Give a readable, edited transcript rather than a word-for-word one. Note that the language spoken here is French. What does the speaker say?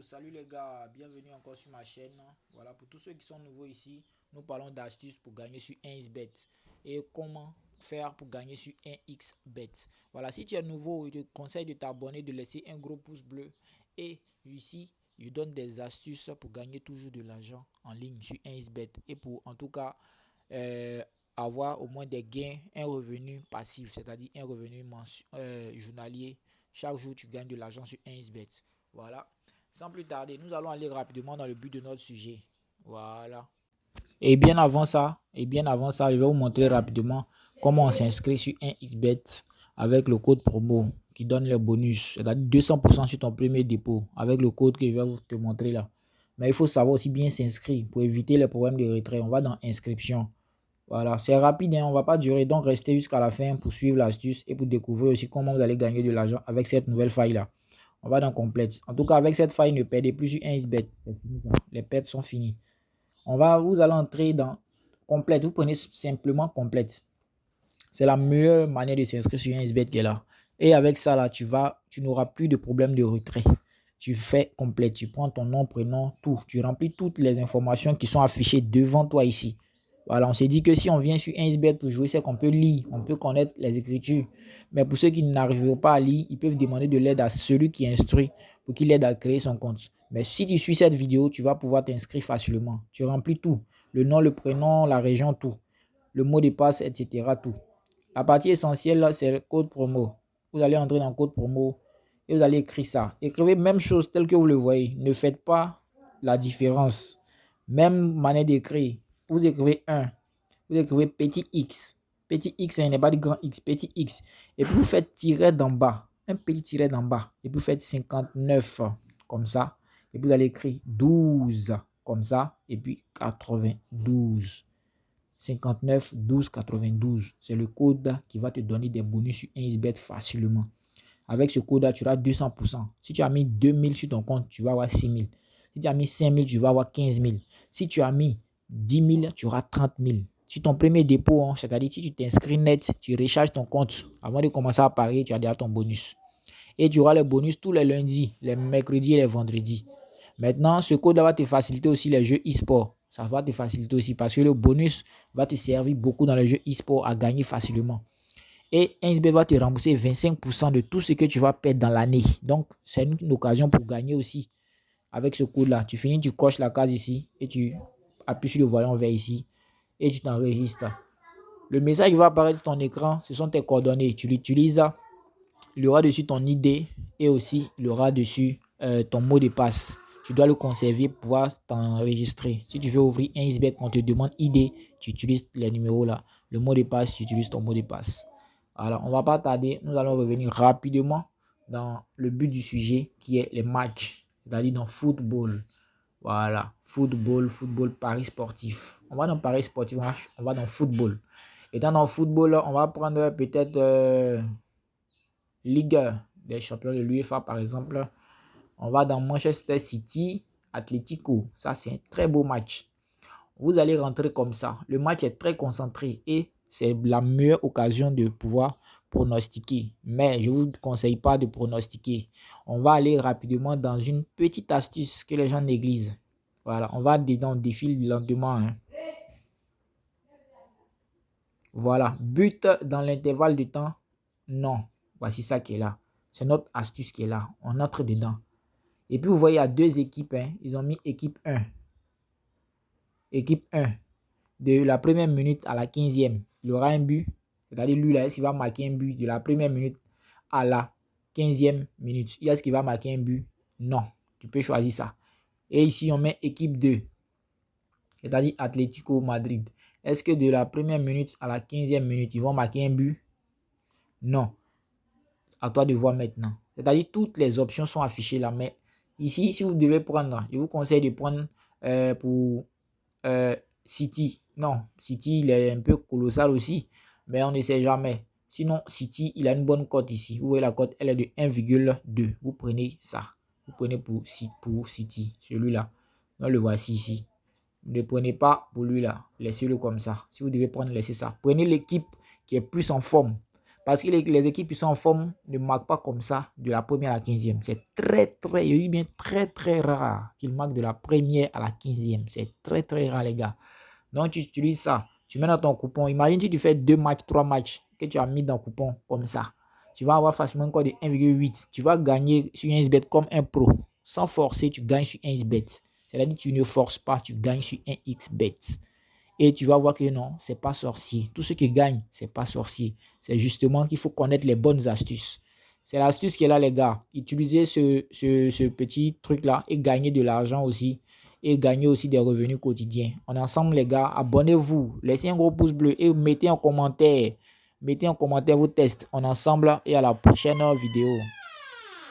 Salut les gars, bienvenue encore sur ma chaîne. Voilà, pour tous ceux qui sont nouveaux ici, nous parlons d'astuces pour gagner sur 1xBet et comment faire pour gagner sur 1xBet. Voilà, si tu es nouveau, je te conseille de t'abonner, de laisser un gros pouce bleu. Et ici, je donne des astuces pour gagner toujours de l'argent en ligne sur 1xBet et pour en tout cas euh, avoir au moins des gains, un revenu passif, c'est-à-dire un revenu journalier. Chaque jour, tu gagnes de l'argent sur 1xBet. Voilà. Sans plus tarder, nous allons aller rapidement dans le but de notre sujet. Voilà. Et bien avant ça, je vais vous montrer rapidement comment on s'inscrit sur 1xBet avec le code promo qui donne le bonus, c'est-à-dire 200% sur ton premier dépôt avec le code que je vais vous te montrer là. Mais il faut savoir aussi bien s'inscrire pour éviter les problèmes de retrait. On va dans inscription. Voilà, c'est rapide, hein, on ne va pas durer, donc restez jusqu'à la fin pour suivre l'astuce et pour découvrir aussi comment vous allez gagner de l'argent avec cette nouvelle faille là. On va dans complète. En tout cas, avec cette faille, ne perdez plus sur 1xBet. Les pertes sont finies. Vous allez entrer dans complète. Vous prenez simplement complète. C'est la meilleure manière de s'inscrire sur 1xBet qui est là. Et avec ça, là, tu n'auras plus de problème de retrait. Tu fais complète. Tu prends ton nom, prénom, tout. Tu remplis toutes les informations qui sont affichées devant toi ici. Voilà, on s'est dit que si on vient sur 1xBet pour jouer, c'est qu'on peut lire, on peut connaître les écritures. Mais pour ceux qui n'arriveront pas à lire, ils peuvent demander de l'aide à celui qui instruit pour qu'il aide à créer son compte. Mais si tu suis cette vidéo, tu vas pouvoir t'inscrire facilement. Tu remplis tout, le nom, le prénom, la région, tout, le mot de passe, etc. Tout. La partie essentielle, là, c'est le code promo. Vous allez entrer dans le code promo et vous allez écrire ça. Écrivez même chose tel que vous le voyez. Ne faites pas la différence. Même manière d'écrire. Vous écrivez 1, vous écrivez petit x. Petit x, il n'est pas de grand x, petit x. Et puis vous faites tirer d'en bas, un petit tiret d'en bas. Et puis vous faites 59 comme ça. Et puis vous allez écrire 12 comme ça. Et puis 92. 59, 12, 92. C'est le code qui va te donner des bonus sur 1xBet facilement. Avec ce code-là, tu auras 200%. Si tu as mis 2000 sur ton compte, tu vas avoir 6000. Si tu as mis 5000, tu vas avoir 15 000. Si tu as mis 10 000, tu auras 30 000. Si ton premier dépôt, hein, c'est-à-dire si tu t'inscris net, tu recharges ton compte. Avant de commencer à parier, tu as déjà ton bonus. Et tu auras les bonus tous les lundis, les mercredis et les vendredis. Maintenant, ce code va te faciliter aussi les jeux e-sport. Ça va te faciliter aussi parce que le bonus va te servir beaucoup dans les jeux e-sport à gagner facilement. Et 1xBet va te rembourser 25% de tout ce que tu vas perdre dans l'année. Donc, c'est une occasion pour gagner aussi avec ce code-là. Tu finis, tu coches la case ici et tu appuies sur le voyant vert ici et tu t'enregistres. Le message qui va apparaître sur ton écran, ce sont tes coordonnées. Tu l'utilises, il y aura dessus ton ID et aussi il y aura dessus ton mot de passe. Tu dois le conserver pour pouvoir t'enregistrer. Si tu veux ouvrir 1xBet, on te demande ID, tu utilises les numéros là. Le mot de passe, tu utilises ton mot de passe. Alors, on ne va pas tarder. Nous allons revenir rapidement dans le but du sujet qui est les matchs, c'est-à-dire dans football. Voilà, football, paris sportif. On va dans paris sportif, on va dans football. Et dans le football, on va prendre peut-être Ligue des champions de l'UEFA par exemple. On va dans Manchester City, Atlético. Ça, c'est un très beau match. Vous allez rentrer comme ça. Le match est très concentré et c'est la meilleure occasion de pouvoir pronostiquer. Mais je ne vous conseille pas de pronostiquer. On va aller rapidement dans une petite astuce que les gens négligent. Voilà, on va dedans, on défile lentement. Hein. Voilà, but dans l'intervalle de temps, non. Voici ça qui est là. C'est notre astuce qui est là. On entre dedans. Et puis vous voyez, il y a deux équipes. Hein. Ils ont mis équipe 1. Équipe 1. De la première minute à la 15e, il y aura un but. C'est-à-dire, lui, là, est-ce qu'il va marquer un but de la première minute à la 15e minute? Est-ce qu'il va marquer un but? Non. Tu peux choisir ça. Et ici, on met équipe 2. C'est-à-dire Atlético Madrid. Est-ce que de la première minute à la 15e minute, ils vont marquer un but? Non. À toi de voir maintenant. C'est-à-dire, toutes les options sont affichées là. Mais ici, si vous devez prendre, je vous conseille de prendre pour City. Non, City, il est un peu colossal aussi. Mais on ne sait jamais. Sinon, City, il a une bonne cote ici. Vous voyez la cote, elle est de 1,2. Vous prenez ça. Vous prenez pour City, celui-là. On le voici ici. Ne prenez pas pour lui là. Laissez-le comme ça. Si vous devez prendre, laissez ça. Prenez l'équipe qui est plus en forme. Parce que les équipes qui sont en forme ne marquent pas comme ça de la première à la 15e. C'est très, je dis bien très, très rare qu'ils marquent de la première à la 15e. C'est très, très rare, les gars. Donc, tu utilises ça. Tu mets dans ton coupon. Imagine si tu fais 2 matchs, 3 matchs que tu as mis dans le coupon comme ça. Tu vas avoir facilement encore de 1,8. Tu vas gagner sur 1xBet comme un pro. Sans forcer, tu gagnes sur 1xBet. C'est-à-dire que tu ne forces pas, tu gagnes sur 1xBet. Et tu vas voir que non, c'est pas sorcier. Tout ce qui gagne, c'est pas sorcier. C'est justement qu'il faut connaître les bonnes astuces. C'est l'astuce qui est là, les gars. Utilisez ce petit truc-là et gagner de l'argent aussi. Et gagner aussi des revenus quotidiens. On est ensemble, les gars. Abonnez-vous. Laissez un gros pouce bleu et mettez en commentaire. Mettez en commentaire vos tests. On est ensemble et à la prochaine vidéo.